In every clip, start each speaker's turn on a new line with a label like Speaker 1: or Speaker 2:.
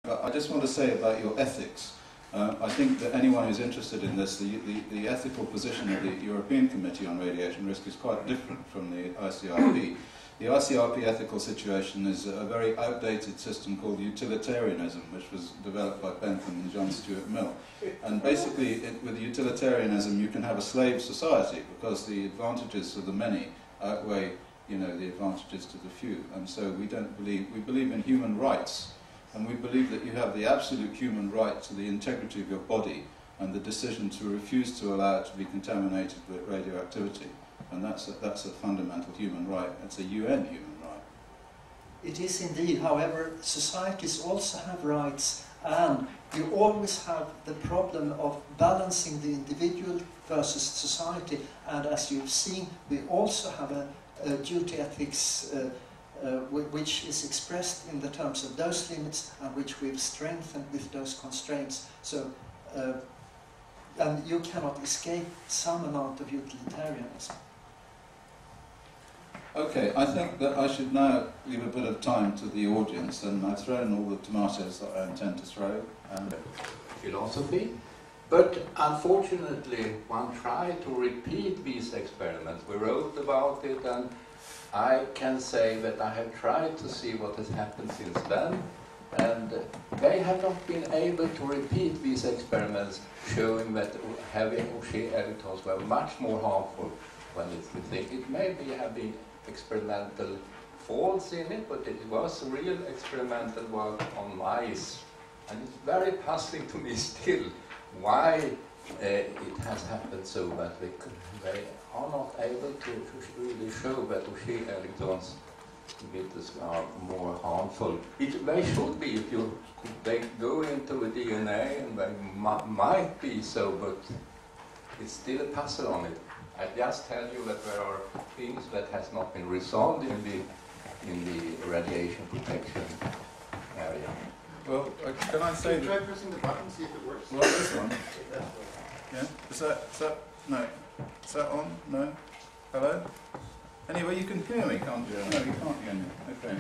Speaker 1: I just want to say about your ethics. I think that anyone who's interested in this, the ethical position of the European Committee on Radiation Risk is quite different from the ICRP. The ICRP ethical situation is a very outdated system called utilitarianism, which was developed by Bentham and John Stuart Mill. And basically, with utilitarianism, you can have a slave society because the advantages of the many outweigh, the advantages to the few. And so we believe in human rights. And we believe that you have the absolute human right to the integrity of your body and the decision to refuse to allow it to be contaminated with radioactivity. And that's a fundamental human right. It's a UN human right.
Speaker 2: It is indeed. However, societies also have rights, and you always have the problem of balancing the individual versus society. And as you've seen, we also have a duty ethics which is expressed in the terms of those limits and which we've strengthened with those constraints. So, and you cannot escape some amount of utilitarianism.
Speaker 1: Okay, I think that I should now leave a bit of time to the audience, and I've thrown all the tomatoes that I intend to throw.
Speaker 3: Philosophy, but unfortunately one tried to repeat these experiments. We wrote about it, and I can say that I have tried to see what has happened since then, and they have not been able to repeat these experiments showing that heavy Auger electrons were much more harmful when we think it maybe have been experimental faults in it, but it was real experimental work on mice. And it's very puzzling to me still why it has happened so that they are not able to really show that Auger electrons are more harmful. They should be if they go into the DNA, and they might be so, but it's still a puzzle on it. I just tell you that there are things that has not been resolved in the radiation protection area.
Speaker 1: Well, can I say?
Speaker 4: Can you try pressing the button, see if it works?
Speaker 1: Well, this one. Yeah. Is that? No. Is that on? No. Hello. Anyway, you can hear me, can't you? No, you can't hear me. Okay.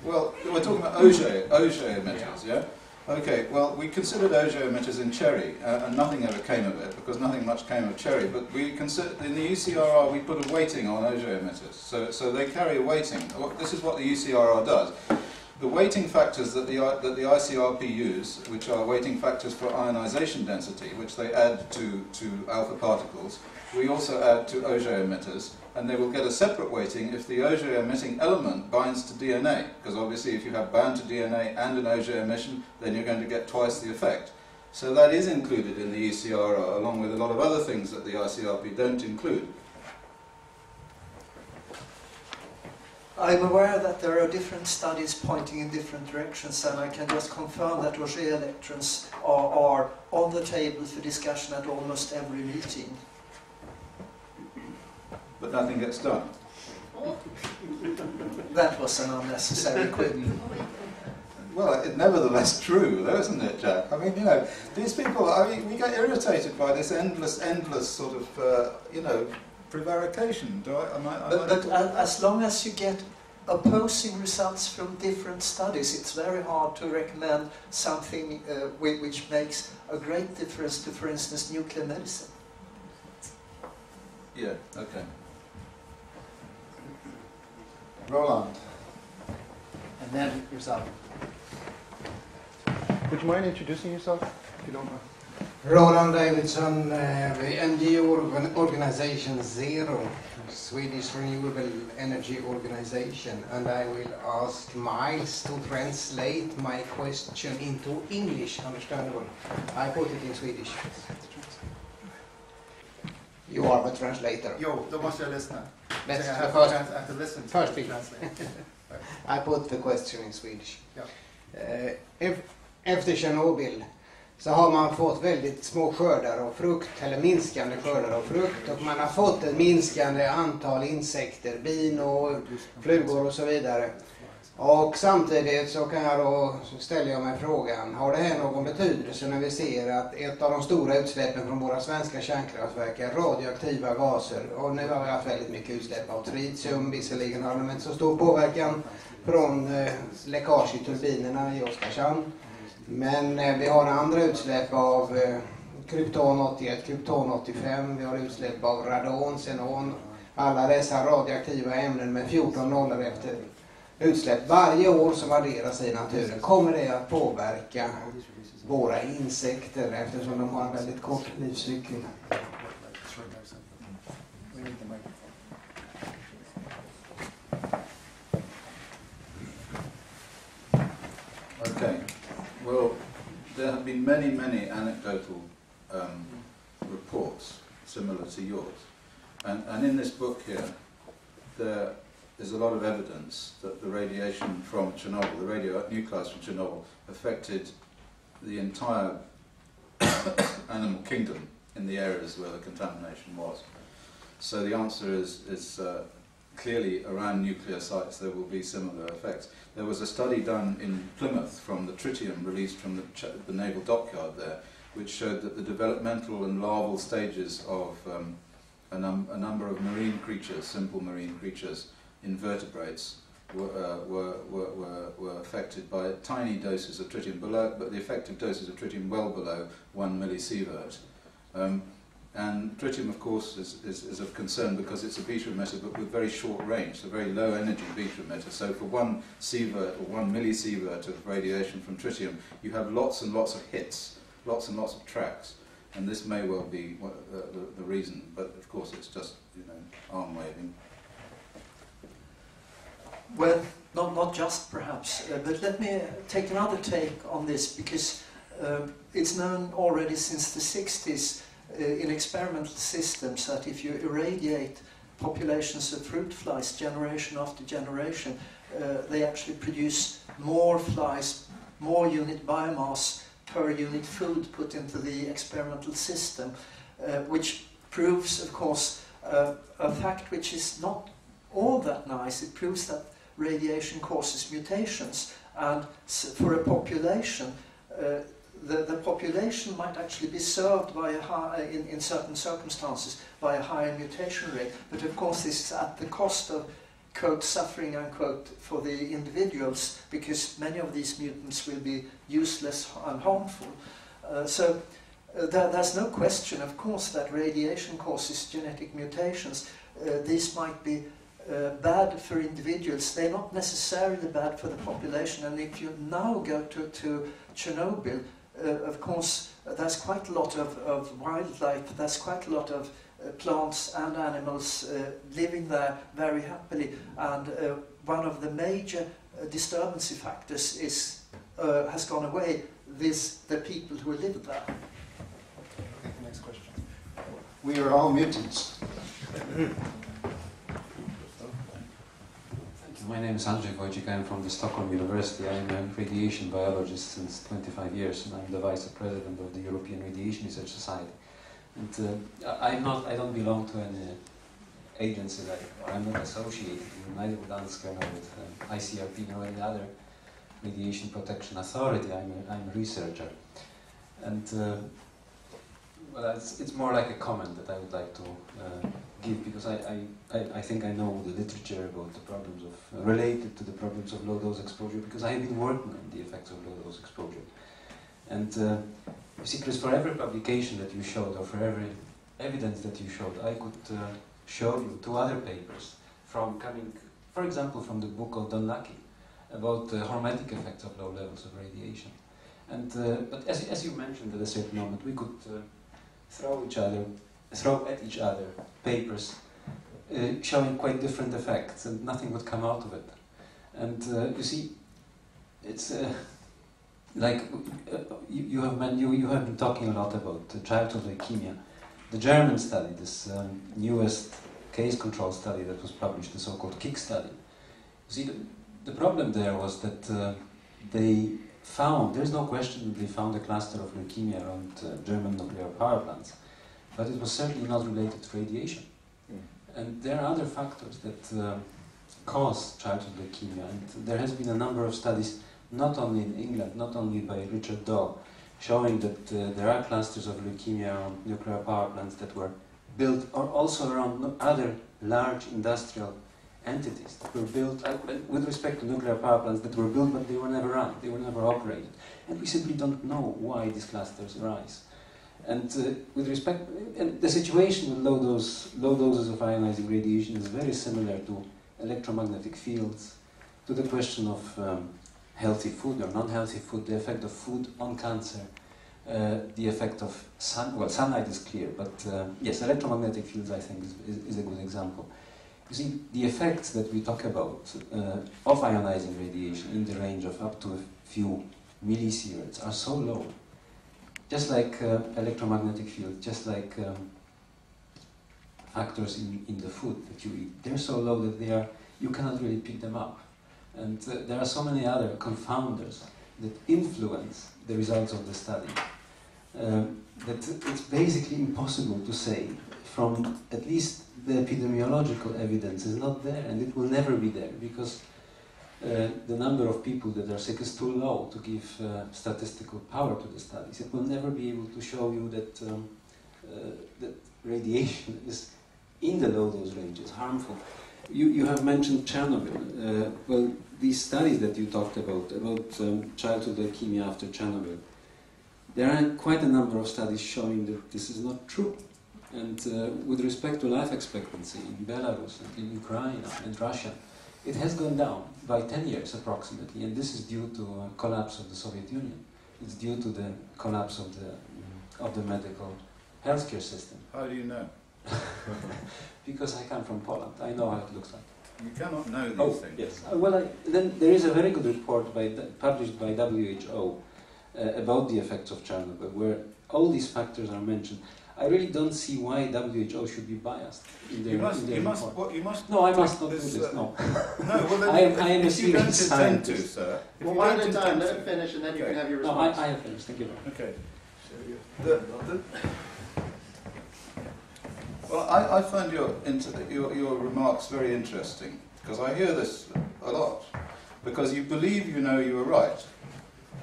Speaker 1: Well, we're talking about Auger emitters, yeah? Okay, well, we considered Auger emitters in Cherry, and nothing ever came of it, because nothing much came of Cherry, but we considered, in the ECRR, we put a weighting on Auger emitters, so they carry a weighting. This is what the ECRR does. The weighting factors that the ICRP use, which are weighting factors for ionization density, which they add to alpha particles, we also add to Auger emitters, and they will get a separate weighting if the Auger emitting element binds to DNA, because obviously if you have bound to DNA and an Auger emission, then you're going to get twice the effect. So that is included in the ECRR, along with a lot of other things that the ICRP don't include.
Speaker 2: I'm aware that there are different studies pointing in different directions, and I can just confirm that Auger electrons are on the table for discussion at almost every meeting.
Speaker 1: But nothing gets done.
Speaker 2: That was an unnecessary quip.
Speaker 1: Well, it's nevertheless true, though, isn't it, Jack? I mean, these people, we get irritated by this endless sort of, prevarication.
Speaker 2: But as long as you get opposing results from different studies, it's very hard to recommend something which makes a great difference to, for instance, nuclear medicine.
Speaker 1: Yeah, okay. Roland.
Speaker 4: And then yourself. Would you mind introducing yourself, if you don't mind?
Speaker 5: Roland Davidson, the NGO organization Zero, Swedish Renewable Energy Organization, and I will ask Miles to translate my question into English, understandable. I put it in Swedish. You are the translator.
Speaker 4: Jo, då måste jag lyssna.
Speaker 5: That's
Speaker 4: so I
Speaker 5: the first,
Speaker 4: have to listen to
Speaker 5: first
Speaker 4: the
Speaker 5: thing.
Speaker 4: translate.
Speaker 5: I put the question in Swedish.
Speaker 4: Ja.
Speaker 5: Efter Chernobyl så har man fått väldigt små skördar av frukt, eller minskande skördar av frukt, och man har fått ett minskande antal insekter, bin och flugor och så vidare. Och samtidigt så kan jag då ställa jag mig frågan, har det här någon betydelse när vi ser att ett av de stora utsläppen från våra svenska kärnkraftverk är radioaktiva gaser, och nu har vi haft väldigt mycket utsläpp av tritium, visserligen har de inte så stor påverkan från läckage i turbinerna i Oskarshamn, men vi har andra utsläpp av krypton 81, krypton 85, vi har utsläpp av radon, xenon, alla dessa radioaktiva ämnen med 14 nollor efter utsläpp varje år som adderas i naturen. Kommer det att påverka våra insekter eftersom de har en väldigt kort livscykel?
Speaker 1: Okay. Well, there have been many anecdotal reports similar to yours. And in this book here, there is a lot of evidence that the radiation from Chernobyl, the radionuclides from Chernobyl, affected the entire animal kingdom in the areas where the contamination was. So the answer is clearly around nuclear sites there will be similar effects. There was a study done in Plymouth from the tritium released from the naval dockyard there, which showed that the developmental and larval stages of a number of marine creatures, simple marine creatures, invertebrates, were affected by tiny doses of tritium, but the effective doses of tritium well below 1 millisievert. And tritium, of course, is of concern because it's a beta emitter, but with very short range, so very low energy beta emitter. So for 1 sievert or 1 millisievert of radiation from tritium, you have lots and lots of hits, lots and lots of tracks. And this may well be the reason, but of course it's just, arm waving.
Speaker 2: Well, not just perhaps, but let me take another take on this, because it's known already since the 60s in experimental systems that if you irradiate populations of fruit flies generation after generation, they actually produce more flies, more unit biomass per unit food put into the experimental system, which proves, of course, a fact which is not all that nice. It proves that radiation causes mutations, and for a population, the population might actually be served by a high, in certain circumstances, by a higher mutation rate. But of course this is at the cost of, quote, suffering, unquote, for the individuals, because many of these mutants will be useless and harmful. There's no question, of course, that radiation causes genetic mutations. These might be bad for individuals. They're not necessarily bad for the population. And if you now go to Chernobyl, of course, there's quite a lot of wildlife, there's quite a lot of plants and animals living there very happily. And one of the major disturbance factors has gone away with the people who live there.
Speaker 4: Next question. We are all mutants.
Speaker 6: My name is Andrzej Wojcik. I'm from the Stockholm University. I'm a radiation biologist since 25 years, and I'm the vice president of the European Radiation Research Society. And I don't belong to any agency, I'm not associated neither with UNSCEAR nor with ICRP nor any other radiation protection authority. I'm a researcher, and well, it's more like a comment that I would like to give, because I think I know the literature about the problems of related to the problems of low dose exposure, because I have been working on the effects of low dose exposure. And you see, Chris, for every publication that you showed, or for every evidence that you showed, I could show you 2 other papers from coming, for example, from the book of Don Lucky about the hormetic effects of low levels of radiation. And but as you mentioned at a certain moment, we could throw at each other papers showing quite different effects, and nothing would come out of it. And you see, it's like you have been talking a lot about childhood leukemia. The German study, this newest case control study that was published, the so-called KICK study. You see, the problem there was that they found, there's no question that they found a cluster of leukemia around German nuclear power plants, but it was certainly not related to radiation. And there are other factors that cause childhood leukemia. And there has been a number of studies, not only in England, not only by Richard Daw, showing that there are clusters of leukemia around nuclear power plants that were built, or also around other large industrial entities that were built, with respect to nuclear power plants that were built, but they were never run, they were never operated. And we simply don't know why these clusters arise. And with respect, and the situation with low doses of ionizing radiation is very similar to electromagnetic fields, to the question of healthy food or non-healthy food, the effect of food on cancer, the effect of sunlight is clear, but yes, electromagnetic fields, I think, is a good example. You see, the effects that we talk about of ionizing radiation in the range of up to a few millisieverts are so low, just like electromagnetic fields, just like factors in the food that you eat. They're so low that you cannot really pick them up. And there are so many other confounders that influence the results of the study that it's basically impossible to say from at least the epidemiological evidence is not there, and it will never be there because the number of people that are sick is too low to give statistical power to the studies. It will never be able to show you that that radiation is in the low dose ranges harmful. You have mentioned Chernobyl. Well, these studies that you talked about childhood leukemia after Chernobyl, there are quite a number of studies showing that this is not true. And with respect to life expectancy in Belarus and in Ukraine and Russia, it has gone down by 10 years approximately, and this is due to a collapse of the Soviet Union. It's due to the collapse of the medical healthcare system.
Speaker 1: How do you know?
Speaker 6: Because I come from Poland, I know how it looks like.
Speaker 1: You cannot know these things.
Speaker 6: Yes. Well, then there is a very good report published by WHO about the effects of Chernobyl, where all these factors are mentioned. I really don't see why WHO should be biased in their report.
Speaker 1: You must.
Speaker 6: No, I must not do this. No.
Speaker 1: No. Well, then,
Speaker 6: I am a serious scientist.
Speaker 1: Sir.
Speaker 4: One at a time. Let him finish, and then you can have your response.
Speaker 6: No, I have finished. Thank you.
Speaker 1: Okay. Well, I find your remarks very interesting, because I hear this a lot. Because you believe you know you are right,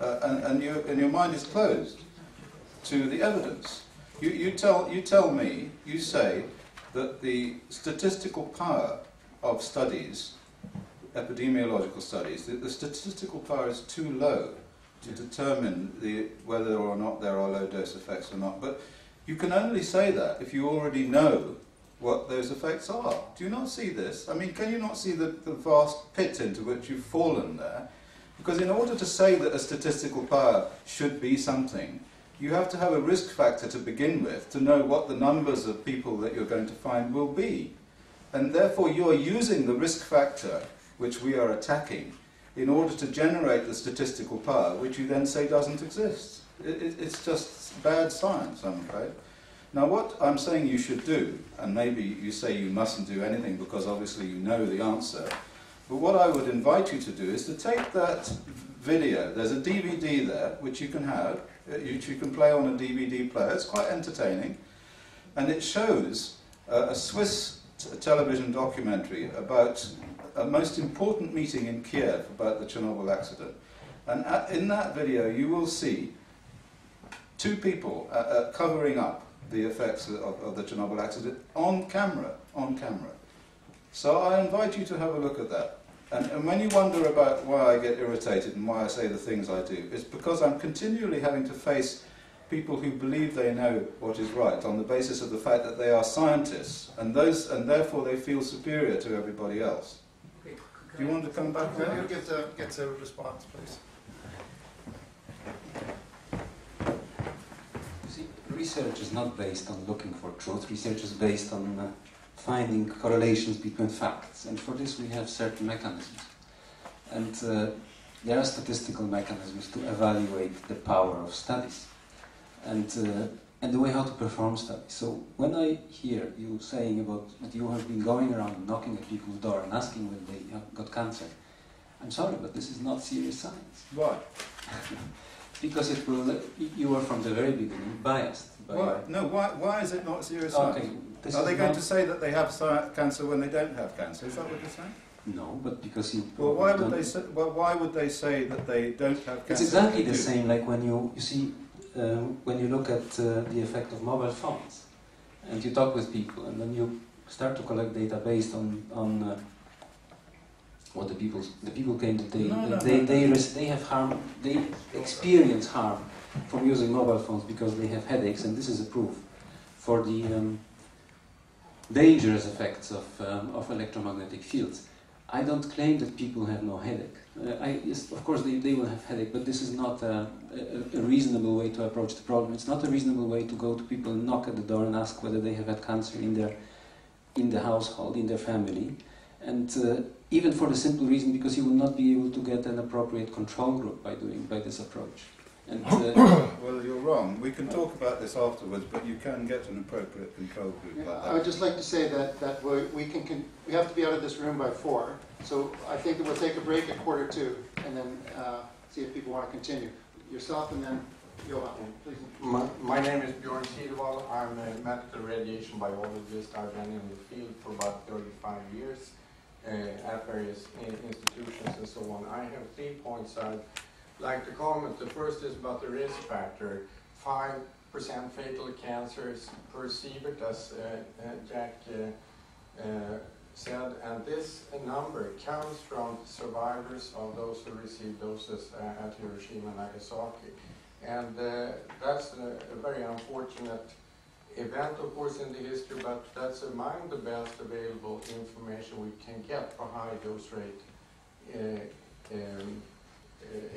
Speaker 1: and your mind is closed to the evidence. You tell me, you say that the statistical power of studies, epidemiological studies, the statistical power is too low to determine whether or not there are low dose effects or not. But you can only say that if you already know what those effects are. Do you not see this? I mean, can you not see the vast pit into which you've fallen there? Because in order to say that a statistical power should be something, you have to have a risk factor to begin with to know what the numbers of people that you're going to find will be. And therefore you're using the risk factor, which we are attacking, in order to generate the statistical power, which you then say doesn't exist. It's just bad science, I'm afraid. Now what I'm saying you should do, and maybe you say you mustn't do anything because obviously you know the answer, but what I would invite you to do is to take that video. There's a DVD there, which you can have, which you can play on a DVD player. It's quite entertaining. And it shows a Swiss television documentary about a most important meeting in Kiev about the Chernobyl accident. And in that video you will see two people covering up the effects of the Chernobyl accident on camera. So I invite you to have a look at that. And when you wonder about why I get irritated and why I say the things I do, it's because I'm continually having to face people who believe they know what is right on the basis of the fact that they are scientists, and therefore they feel superior to everybody else.
Speaker 4: Okay.
Speaker 1: Do you want to come back?
Speaker 4: Can you get a response, please?
Speaker 6: You see, research is not based on looking for truth. Research is based on finding correlations between facts, and for this we have certain mechanisms. And there are statistical mechanisms to evaluate the power of studies and the way how to perform studies. So when I hear you saying about that you have been going around knocking at people's door and asking when they have got cancer, I'm sorry, but this is not serious science.
Speaker 1: Why?
Speaker 6: Because it will. You are from the very beginning biased.
Speaker 1: Why? No. Why is it not serious science?
Speaker 6: Okay.
Speaker 1: Are they going to say that they have cancer when they don't have cancer? Is that what you're saying?
Speaker 6: No, but because he...
Speaker 1: Well, why would they say that they don't have cancer?
Speaker 6: It's exactly the same like when you see, when you look at the effect of mobile phones, and you talk with people, and then you start to collect data based on what the people claim that they have harm, they experience harm from using mobile phones because they have headaches, and this is a proof for the dangerous effects of electromagnetic fields. I don't claim that people have no headache. Yes, of course they will have headache, but this is not a reasonable way to approach the problem. It's not a reasonable way to go to people and knock at the door and ask whether they have had cancer in the household, in their family. And even for the simple reason because you will not be able to get an appropriate control group by this approach. And,
Speaker 1: well, you're wrong. We can talk about this afterwards, but you can get an appropriate control group like that.
Speaker 4: I would just like to say that we have to be out of this room by 4. So I think that we'll take a break at 1:45 and then see if people want to continue. Yourself and then Johan, please.
Speaker 7: My name is Bjorn Tidewall. I'm a medical radiation biologist. I've been in the field for about 35 years at various institutions and so on. I have 3 points I'd like to comment. The first is about the risk factor. 5% fatal cancers per sievert, as Jack said, and this number comes from survivors of those who received doses at Hiroshima and Nagasaki. And that's a very unfortunate event, of course, in the history, but that's among the best available information we can get for high dose rate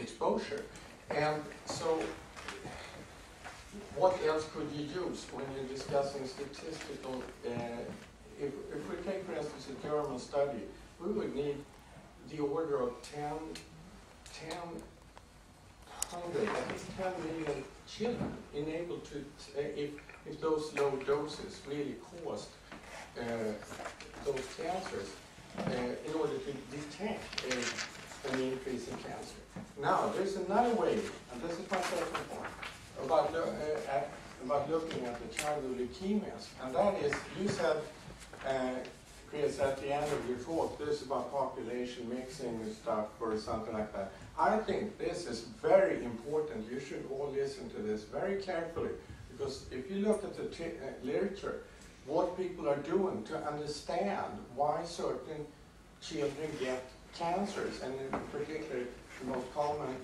Speaker 7: exposure. And so what else could you use when you're discussing statistical, if we take, for instance, a German study, we would need the order of at least 10 million children enabled to, if those low doses really caused those cancers, in order to detect an increase in cancer. Now, there's another way, and this is my second point, about looking at the childhood leukemias, and that is, you said, Chris, at the end of your talk, this is about population mixing and stuff or something like that. I think this is very important. You should all listen to this very carefully, because if you look at the literature, what people are doing to understand why certain children get cancers, and in particular the most common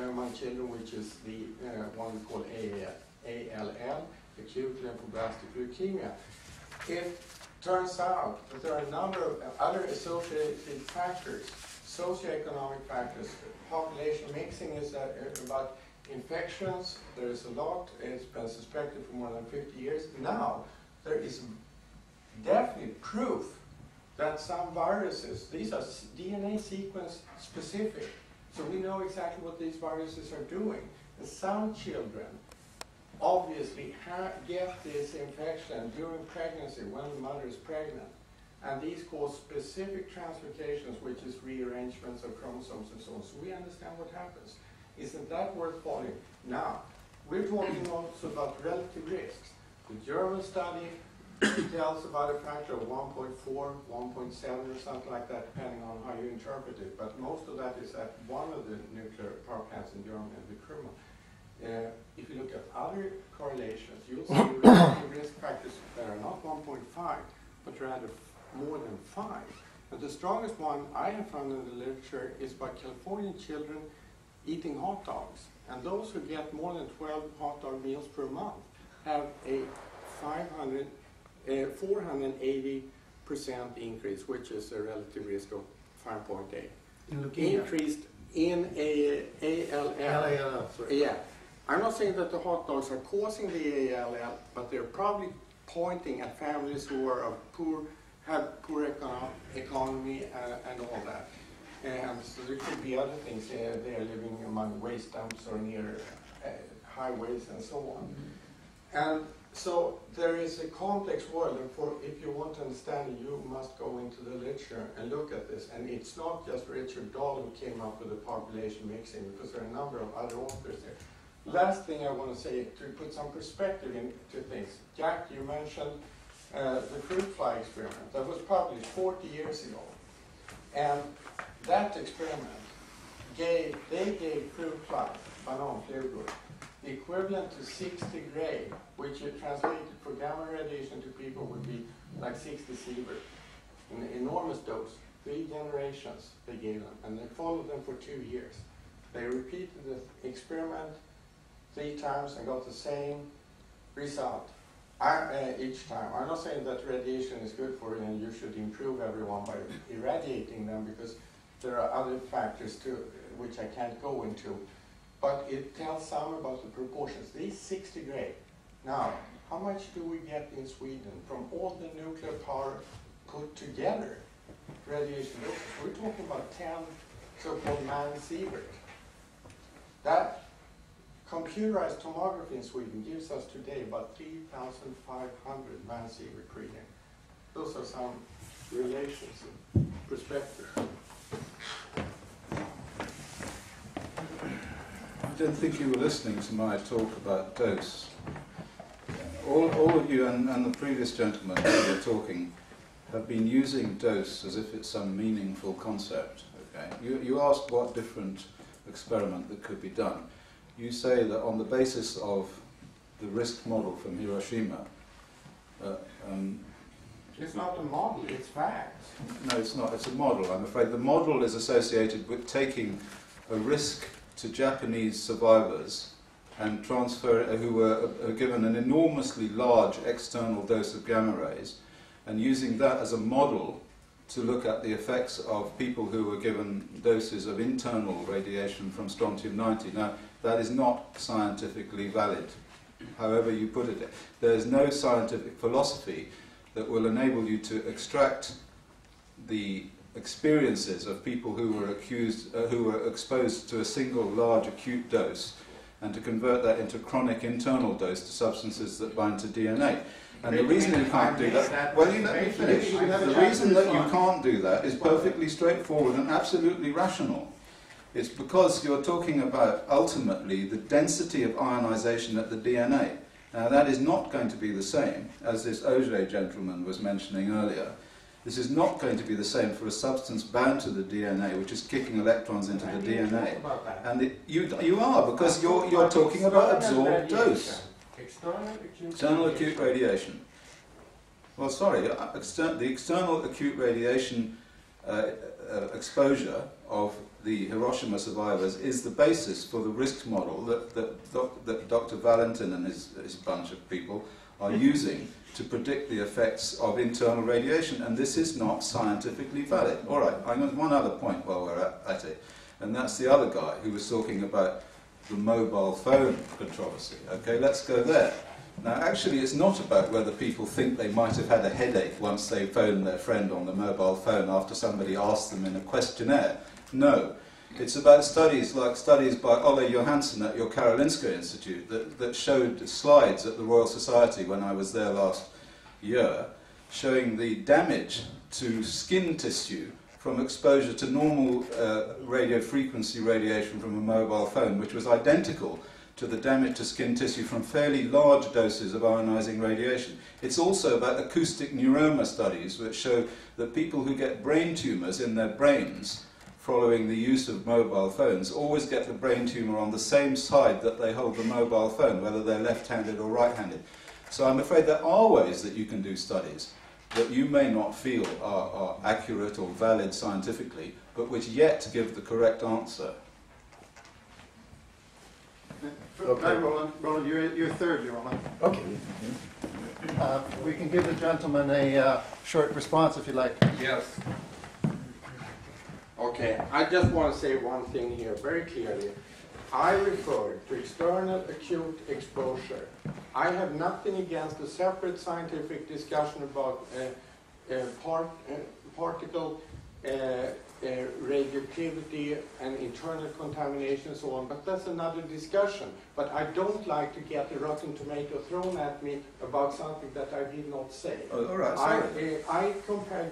Speaker 7: among children, which is the one we call ALL, acute lymphoblastic leukemia. It turns out that there are a number of other associated factors, socioeconomic factors. Population mixing is about infections. There is a lot. It's been suspected for more than 50 years. Now, there is definitely proof that some viruses, these are DNA sequence specific, so we know exactly what these viruses are doing. And some children obviously get this infection during pregnancy, when the mother is pregnant. And these cause specific translocations, which is rearrangements of chromosomes and so on. So we understand what happens. Isn't that worth following? Now, we're talking also about relative risks. The German study tells about a factor of 1.4, 1.7 or something like that, depending on how you interpret it. But most of that is at one of the nuclear power plants in Germany, the Krümmel. If you look at other correlations, you'll see relative risk factors that are not 1.5, but rather more than 5. And the strongest one I have found in the literature is by Californian children eating hot dogs. And those who get more than 12 hot dog meals per month have a 480% increase, which is a relative risk of 5.8. Increased in ALL. Yeah. I'm not saying that the hot dogs are causing the ALL, but they're probably pointing at families who are of have poor economy and all that. And so there could be other things. They are living among waste dumps or near highways and so on. And so there is a complex world, and if you want to understand it, you must go into the literature and look at this. And it's not just Richard Dahl who came up with the population mixing, because there are a number of other authors there. Last thing I want to say, to put some perspective into things. Jack, you mentioned the fruit fly experiment that was published 40 years ago. And that experiment they gave fruit fly, banan flavor, the equivalent to 60 gray, which is translated for gamma radiation to people would be like 60 sievert. An enormous dose. 3 generations they gave them, and they followed them for 2 years. They repeated the experiment 3 times and got the same result each time. I'm not saying that radiation is good for you and you should improve everyone by irradiating them, because there are other factors too, which I can't go into. But it tells some about the proportions. These 60 gray. Now, how much do we get in Sweden from all the nuclear power put together? Radiation doses. We're talking about 10 so-called man-sievert. That computerized tomography in Sweden gives us today about 3,500 man-sievert reading. Those are some relations and perspectives.
Speaker 1: I don't think you were listening to my talk about dose. All of you and the previous gentleman who were talking have been using dose as if it's some meaningful concept. Okay? You asked what different experiment that could be done. You say that on the basis of the risk model from Hiroshima.
Speaker 7: It's not a model, it's facts.
Speaker 1: No, it's not. It's a model. I'm afraid the model is associated with taking a risk to Japanese survivors and who were given an enormously large external dose of gamma rays, and using that as a model to look at the effects of people who were given doses of internal radiation from strontium-90. Now, that is not scientifically valid, however you put it. There is no scientific philosophy that will enable you to extract the experiences of people who were exposed to a single large acute dose and to convert that into chronic internal dose to substances that bind to DNA. And the reason you can't do that, well, you let me finish. The reason that you can't do that is perfectly straightforward and absolutely rational. It's because you're talking about, ultimately, the density of ionization at the DNA. Now, that is not going to be the same, as this Auger gentleman was mentioning earlier. This is not going to be the same for a substance bound to the DNA, which is kicking electrons into the DNA. And you are, because you're talking about absorbed dose. External acute radiation. Well, sorry, the external acute radiation exposure of the Hiroshima survivors is the basis for the risk model that Dr. Valentin and his bunch of people are using to predict the effects of internal radiation, and this is not scientifically valid. All right, I'm going to one other point while we're at it, and that's the other guy who was talking about the mobile phone controversy. Okay, let's go there. Now, actually, it's not about whether people think they might have had a headache once they phoned their friend on the mobile phone after somebody asked them in a questionnaire. No. It's about studies like studies by Ole Johansson at your Karolinska Institute that showed slides at the Royal Society when I was there last year, showing the damage to skin tissue from exposure to normal radio frequency radiation from a mobile phone, which was identical to the damage to skin tissue from fairly large doses of ionizing radiation. It's also about acoustic neuroma studies, which show that people who get brain tumours in their brains following the use of mobile phones always get the brain tumour on the same side that they hold the mobile phone, whether they're left-handed or right-handed. So I'm afraid there are ways that you can do studies that you may not feel are accurate or valid scientifically, but which yet give the correct answer.
Speaker 4: Okay. Hi, Roland. Roland, you're third, Roland.
Speaker 7: Okay.
Speaker 4: We can give the gentleman a short response if you like.
Speaker 7: Yes. Okay, I just want to say one thing here very clearly. I refer to external acute exposure. I have nothing against a separate scientific discussion about particle radioactivity and internal contamination and so on, but that's another discussion. But I don't like to get a rotten tomato thrown at me about something that I did not say.
Speaker 1: Oh, all right, sorry.
Speaker 7: I compare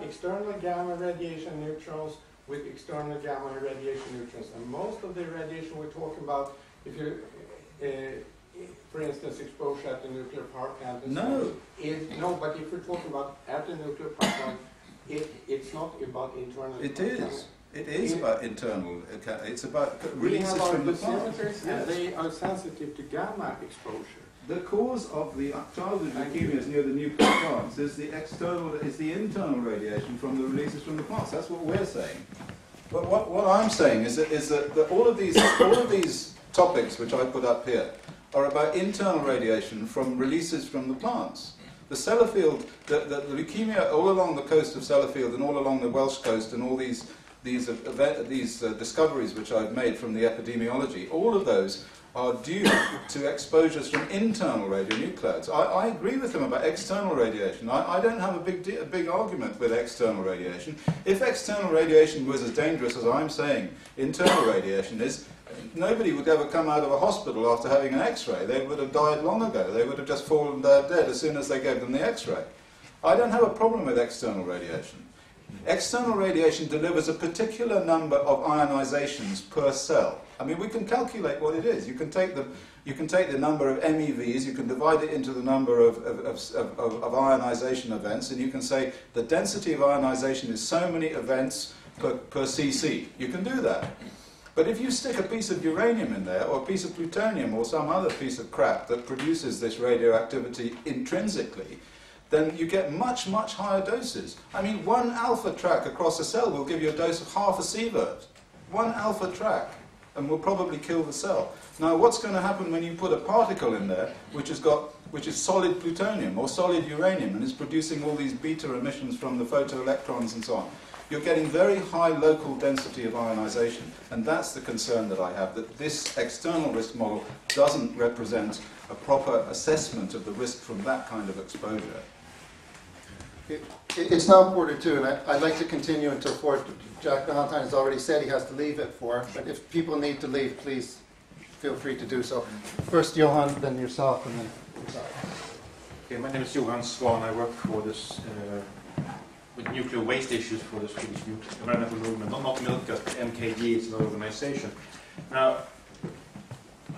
Speaker 7: external gamma radiation neutrons with external gamma radiation neutrons, and most of the radiation we're talking about, if you, for instance, exposure at the nuclear power plant,
Speaker 1: no,
Speaker 7: but if we're talking about at the nuclear power plant, it's not about internal.
Speaker 1: It is. It is about internal. It's about
Speaker 7: We
Speaker 1: releases
Speaker 7: have our
Speaker 1: from the plant.
Speaker 7: dosimeters, and they are sensitive to gamma exposure.
Speaker 1: The cause of the childhood leukemias near the nuclear plants is the internal radiation from the releases from the plants. That's what we're saying. But what I'm saying is that all of these topics which I put up here are about internal radiation from releases from the plants. The Sellafield, the leukemia all along the coast of Sellafield and all along the Welsh coast and all these discoveries which I've made from the epidemiology, all of those are due to exposures from internal radionuclides. I agree with them about external radiation. I don't have a big argument with external radiation. If external radiation was as dangerous as I'm saying internal radiation is, nobody would ever come out of a hospital after having an X-ray. They would have died long ago. They would have just fallen dead as soon as they gave them the X-ray. I don't have a problem with external radiation. External radiation delivers a particular number of ionizations per cell. I mean, we can calculate what it is. You can take the number of MEVs, you can divide it into the number of ionization events, and you can say the density of ionization is so many events per cc. You can do that. But if you stick a piece of uranium in there, or a piece of plutonium, or some other piece of crap that produces this radioactivity intrinsically, then you get much, much higher doses. I mean, one alpha track across a cell will give you a dose of half a sievert. One alpha track, and will probably kill the cell. Now, what's going to happen when you put a particle in there which is solid plutonium or solid uranium and is producing all these beta emissions from the photoelectrons and so on? You're getting very high local density of ionization, and that's the concern that I have, that this external risk model doesn't represent a proper assessment of the risk from that kind of exposure.
Speaker 4: It's now 4:02, and I'd like to continue until 4. Jack Valentin has already said he has to leave at 4, but if people need to leave, please feel free to do so. First Johan, then yourself, and then yourself.
Speaker 8: Okay, my name is Johan Swan. I work for this with nuclear waste issues for the Swedish environmental movement. Not MILCAS, but MKG, it's an organization. Now,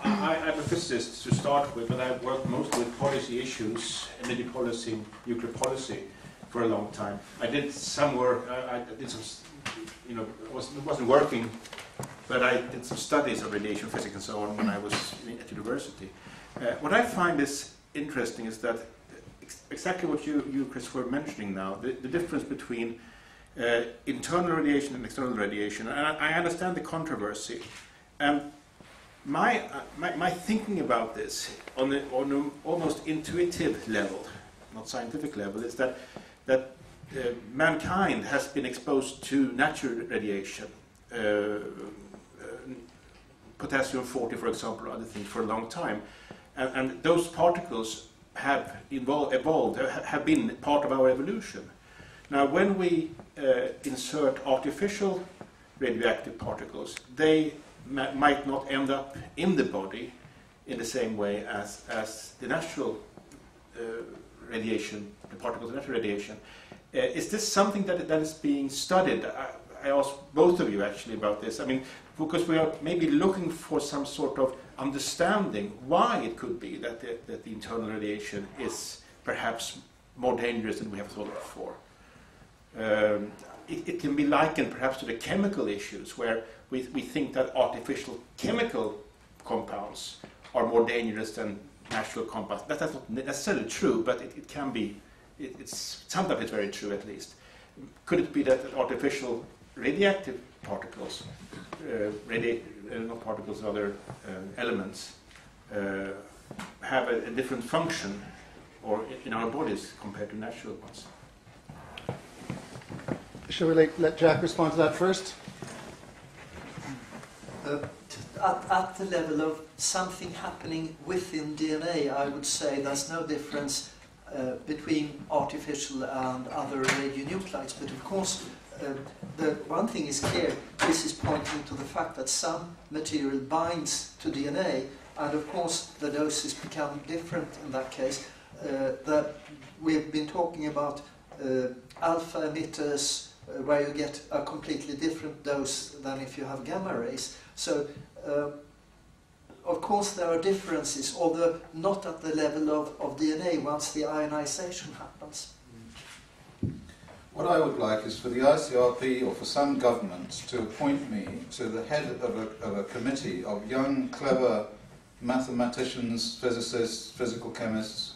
Speaker 8: I'm a physicist to start with, but I've worked mostly with policy issues, energy policy, nuclear policy, for a long time. I did some work, I did some, it wasn't working, but I did some studies of radiation physics and so on when I was at university. What I find is interesting is that exactly what you Chris, were mentioning now, the difference between internal radiation and external radiation. And I understand the controversy. My thinking about this on an almost intuitive level, not scientific level, is that mankind has been exposed to natural radiation, potassium-40, for example, or other things, for a long time. And those particles have evolved, have been part of our evolution. Now, when we insert artificial radioactive particles, they might not end up in the body in the same way as the natural radiation, the particles of natural radiation. Is this something that is being studied? I asked both of you actually about this. I mean, because we are maybe looking for some sort of understanding why it could be that the internal radiation is perhaps more dangerous than we have thought of before. It can be likened perhaps to the chemical issues, where we think that artificial chemical compounds are more dangerous than natural compounds. That's not necessarily true, but it can be. Sometimes it's very true, at least. Could it be that artificial radioactive particles, not particles, other elements, have a different function, or in our bodies compared to natural ones?
Speaker 4: Shall we let Jack respond to that first?
Speaker 2: At the level of something happening within DNA, I would say there's no difference between artificial and other radionuclides. But of course, the one thing is clear, this is pointing to the fact that some material binds to DNA, and of course the doses become different in that case. That we've been talking about alpha emitters, where you get a completely different dose than if you have gamma rays. So, of course there are differences, although not at the level of DNA once the ionization happens.
Speaker 1: What I would like is for the ICRP or for some government to appoint me to the head of a committee of young, clever mathematicians, physicists, physical chemists,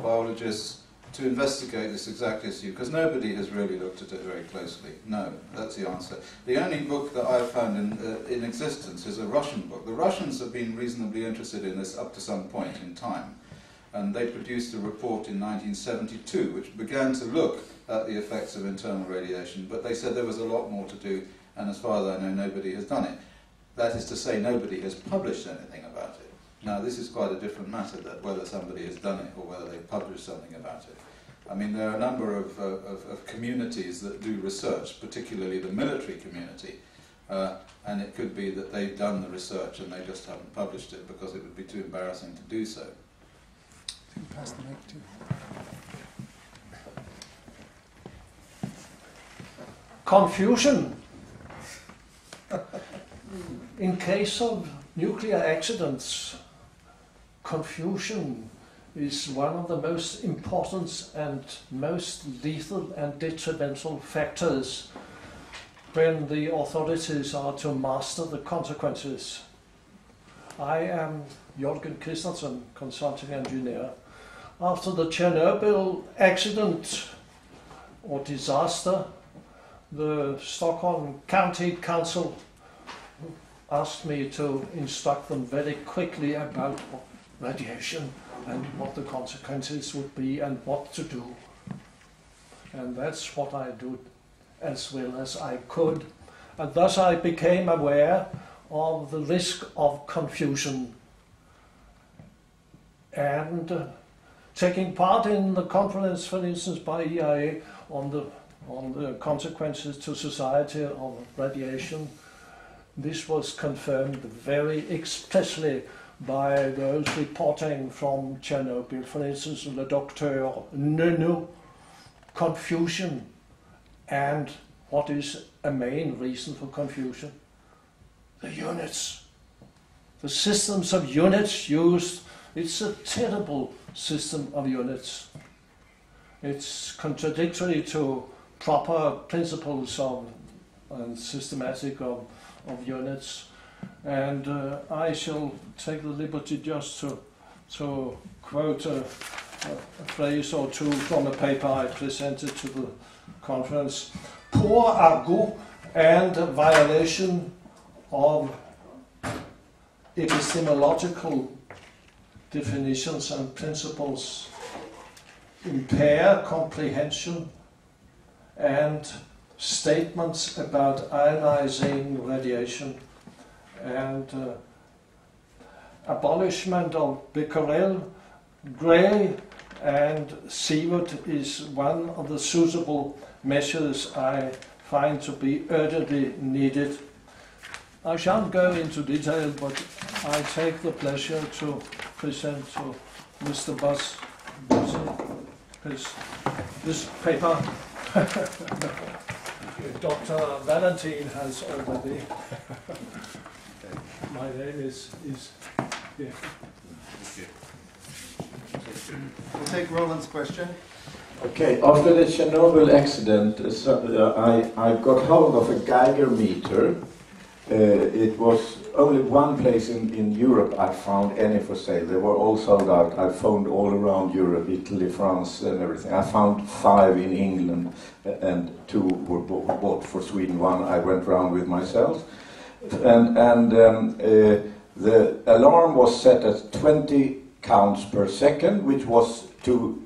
Speaker 1: biologists, to investigate this exact issue, because nobody has really looked at it very closely. No, that's the answer. The only book that I've found in existence is a Russian book. The Russians have been reasonably interested in this up to some point in time, and they produced a report in 1972 which began to look at the effects of internal radiation, but they said there was a lot more to do, and as far as I know, nobody has done it. That is to say, nobody has published anything about it. Now, this is quite a different matter, that whether somebody has done it or whether they've published something about it. I mean, there are a number of communities that do research, particularly the military community, and it could be that they've done the research and they just haven't published it because it would be too embarrassing to do so.
Speaker 4: Pass the mic too.
Speaker 9: Confusion. In case of nuclear accidents, confusion is one of the most important and most lethal and detrimental factors when the authorities are to master the consequences. I am Jørgen Christensen, consulting engineer. After the Chernobyl accident or disaster, the Stockholm County Council asked me to instruct them very quickly about radiation and what the consequences would be and what to do. And that's what I did as well as I could. And thus I became aware of the risk of confusion. And taking part in the conference, for instance, by EIA on the consequences to society of radiation, this was confirmed very expressly by those reporting from Chernobyl. For instance, the Dr. Nunu, confusion, and what is a main reason for confusion? The units. The systems of units used, it's a terrible system of units. It's contradictory to proper principles of and systematic of units. And I shall take the liberty just to quote a phrase or two from a paper I presented to the conference. Poor argot and violation of epistemological definitions and principles impair comprehension, and statements about ionizing radiation and abolishment of Becquerel, Gray and Sievert is one of the suitable measures I find to be urgently needed. I shan't go into detail, but I take the pleasure to present to Mr. Busby this paper. Dr. Valentin has already. My name is yeah.
Speaker 4: We'll take Roland's question.
Speaker 3: Okay, after the Chernobyl accident, I got hold of a Geiger meter. It was only one place in Europe I found any for sale. They were all sold out. I found all around Europe, Italy, France, and everything. I found 5 in England, and 2 were bought for Sweden. 1 I went round with myself. And the alarm was set at 20 counts per second, which was to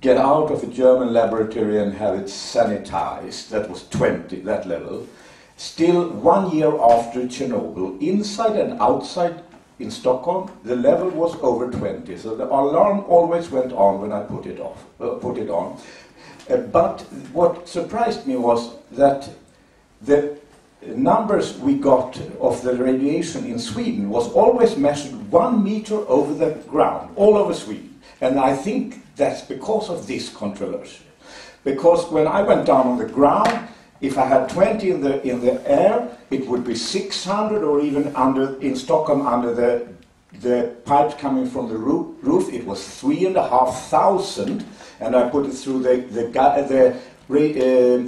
Speaker 3: get out of a German laboratory and have it sanitized. That was 20, that level. Still, 1 year after Chernobyl, inside and outside in Stockholm, the level was over 20. So the alarm always went on when I put it on. But what surprised me was that the numbers we got of the radiation in Sweden was always measured 1 meter over the ground, all over Sweden. And I think that's because of this controversy. Because when I went down on the ground, if I had 20 in the air, it would be 600, or even in Stockholm under the
Speaker 10: the pipes coming from the roof, it was 3,500, and I put it through the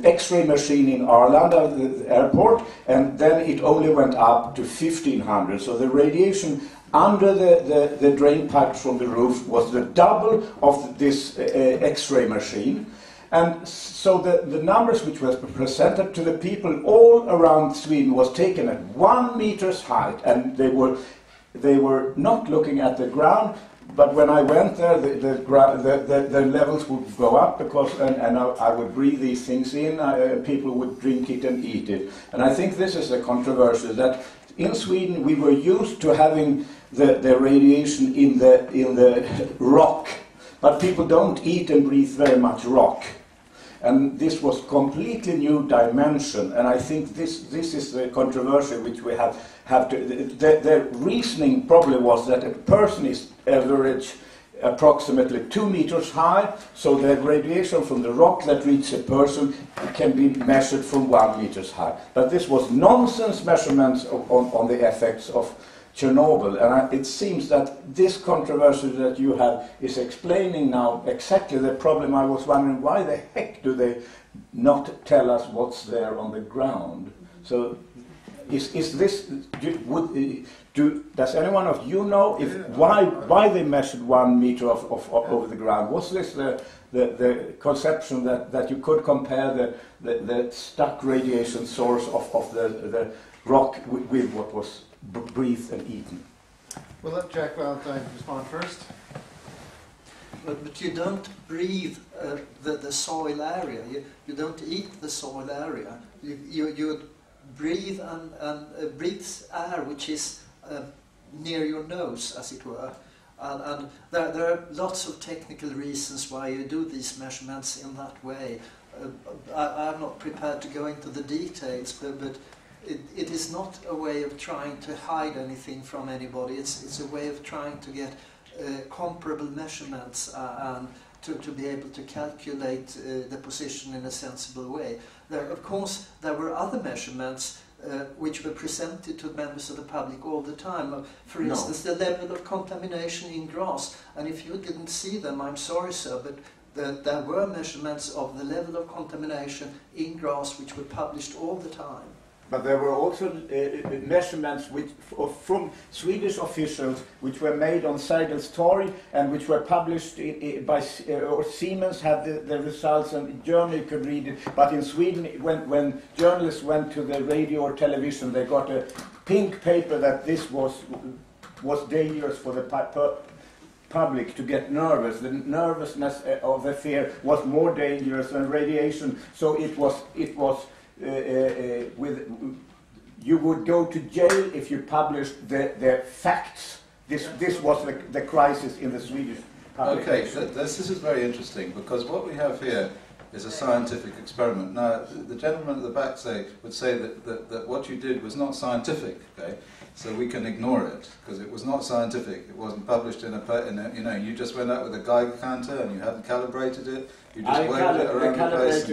Speaker 10: X-ray machine in Arlanda, the airport, and then it only went up to 1,500. So the radiation under the drain pipes from the roof was the double of this X-ray machine. And so the numbers which were presented to the people all around Sweden was taken at 1 meter's height, and they were not looking at the ground. But when I went there, the levels would go up because, and I would breathe these things in. People would drink it and eat it. And I think this is a controversy that in Sweden we were used to having the radiation in the rock, but people don't eat and breathe very much rock. And this was completely new dimension, and I think this is the controversy which we have to. The reasoning probably was that a person is average approximately 2 meters high, so the radiation from the rock that reaches a person can be measured from 1 meter high. But this was nonsense measurements on the effects of Chernobyl, and it seems that this controversy that you have is explaining now exactly the problem. I was wondering why the heck do they not tell us what's there on the ground? So is this, does anyone of you know why they measured 1 meter over the ground? Was this the conception that you could compare the stuck radiation source of the rock with what was breathed and eaten?
Speaker 4: We'll let Jack Valentin respond first.
Speaker 2: But you don't breathe the soil area. You don't eat the soil area. You breathe and breathe air which is near your nose, as it were. And there are lots of technical reasons why you do these measurements in that way. I'm not prepared to go into the details, but it is not a way of trying to hide anything from anybody. It's a way of trying to get comparable measurements and to be able to calculate the position in a sensible way. Of course, there were other measurements which were presented to members of the public all the time. For instance, the level of contamination in grass. And if you didn't see them, I'm sorry, sir, but there were measurements of the level of contamination in grass which were published all the time.
Speaker 10: But there were also measurements from Swedish officials which were made on Sergels Torg and which were published by Siemens had the results, and in Germany you could read it. But in Sweden, when journalists went to the radio or television, they got a pink paper that this was dangerous for the public to get nervous. The nervousness of the fear was more dangerous than radiation. So it was. You would go to jail if you published the facts. This was the crisis in the Swedish public.
Speaker 1: Okay, this is very interesting, because what we have here is a scientific experiment. Now, the gentleman at the back would say that what you did was not scientific. Okay, so we can ignore it because it was not scientific. It wasn't published in a you just went out with a Geiger counter and you hadn't calibrated it. You just waved it around the place.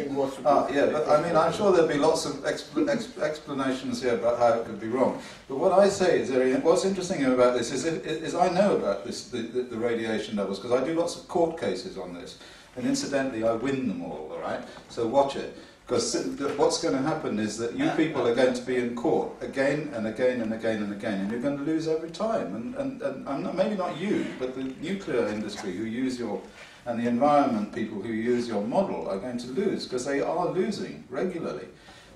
Speaker 1: Yeah, but I mean, I'm sure there'll be lots of explanations here about how it could be wrong. But what I say is, what's interesting about this is I know about this, the radiation levels, because I do lots of court cases on this. And incidentally, I win them all right? So watch it. Because what's going to happen is that you people are going to be in court again and again and again and again, and you're going to lose every time. And maybe not you, but the nuclear industry who use and the environment people who use your model are going to lose, because they are losing regularly.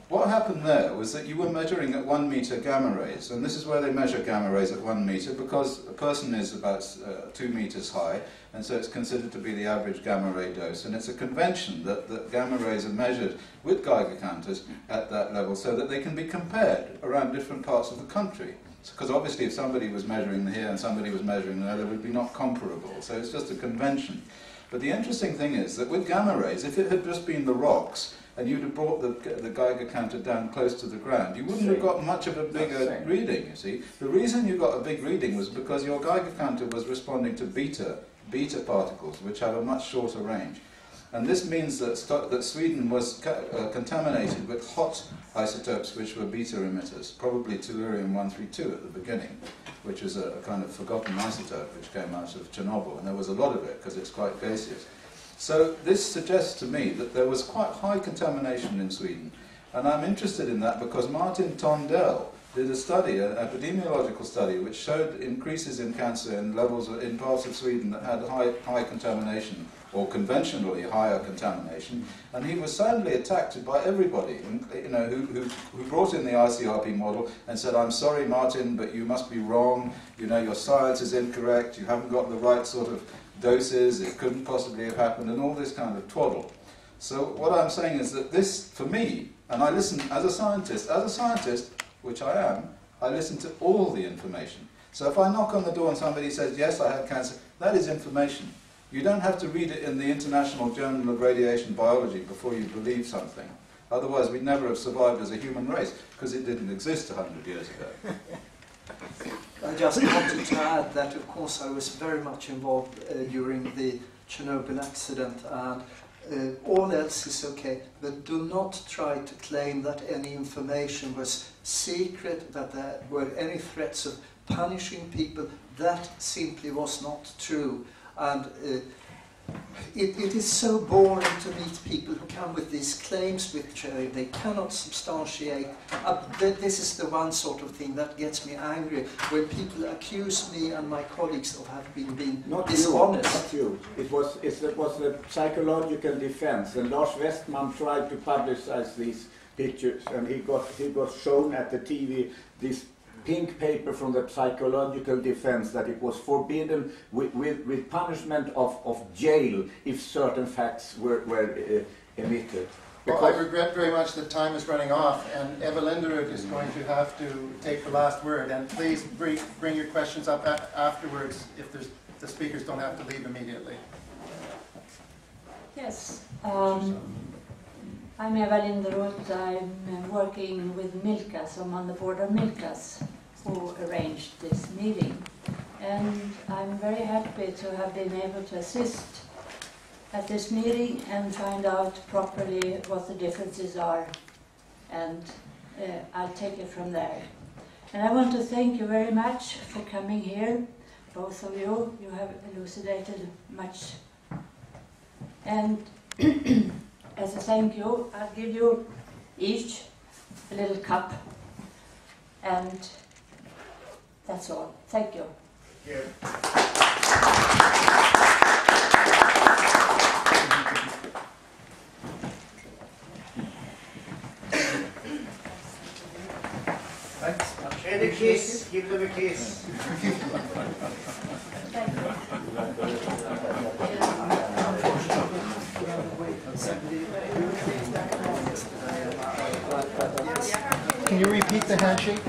Speaker 1: What happened there was that you were measuring at 1 meter gamma rays, and this is where they measure gamma rays at 1 meter, because a person is about 2 meters high, and so it's considered to be the average gamma ray dose. And it's a convention that gamma rays are measured with Geiger counters at that level so that they can be compared around different parts of the country. Because obviously if somebody was measuring here and somebody was measuring there, they would be not comparable. So it's just a convention. But the interesting thing is that with gamma rays, if it had just been the rocks, and you'd have brought the Geiger counter down close to the ground, you wouldn't have got much of a bigger reading, you see. The reason you got a big reading was because your Geiger counter was responding to beta particles, which have a much shorter range. And this means that Sweden was contaminated with hot isotopes which were beta emitters, probably tellurium-132 at the beginning, which is a kind of forgotten isotope which came out of Chernobyl, and there was a lot of it because it's quite gaseous. So this suggests to me that there was quite high contamination in Sweden, and I'm interested in that because Martin Tondell did a study, an epidemiological study, which showed increases in cancer in levels in parts of Sweden that had high contamination, or conventionally higher contamination, and he was soundly attacked by everybody, you know, who brought in the ICRP model and said, "I'm sorry, Martin, but you must be wrong. You know, your science is incorrect. You haven't got the right sort of doses. It couldn't possibly have happened," and all this kind of twaddle. So what I'm saying is that this, for me, and I listen as a scientist, which I am, I listen to all the information. So if I knock on the door and somebody says, "Yes, I had cancer," that is information. You don't have to read it in the International Journal of Radiation Biology before you believe something. Otherwise, we'd never have survived as a human race, because it didn't exist 100 years ago.
Speaker 2: I just wanted to add that, of course, I was very much involved during the Chernobyl accident, and all else is okay, but do not try to claim that any information was secret, that there were any threats of punishing people. That simply was not true. And it is so boring to meet people who come with these claims which they cannot substantiate. This is the one sort of thing that gets me angry, when people accuse me and my colleagues of having been dishonest.
Speaker 10: Not you. It was a psychological defense, and Lars Westman tried to publicize these pictures, and he got shown at the TV this pink paper from the psychological defense that it was forbidden with punishment of jail if certain facts were emitted.
Speaker 4: Well, I regret very much that time is running off, and Eva Linderud is going to have to take the last word. And please bring your questions up afterwards if the speakers don't have to leave immediately.
Speaker 11: Yes. I'm Eva Linderud. I'm working with Milkas. I'm on the board of Milkas, who arranged this meeting. And I'm very happy to have been able to assist at this meeting and find out properly what the differences are. And I'll take it from there. And I want to thank you very much for coming here, both of you. You have elucidated much. And as a thank you, I'll give you each a little cup, and that's all. Thank you.
Speaker 10: Yeah.
Speaker 1: Thanks.
Speaker 5: And a kiss. Give them a kiss.
Speaker 4: Can you repeat the handshake?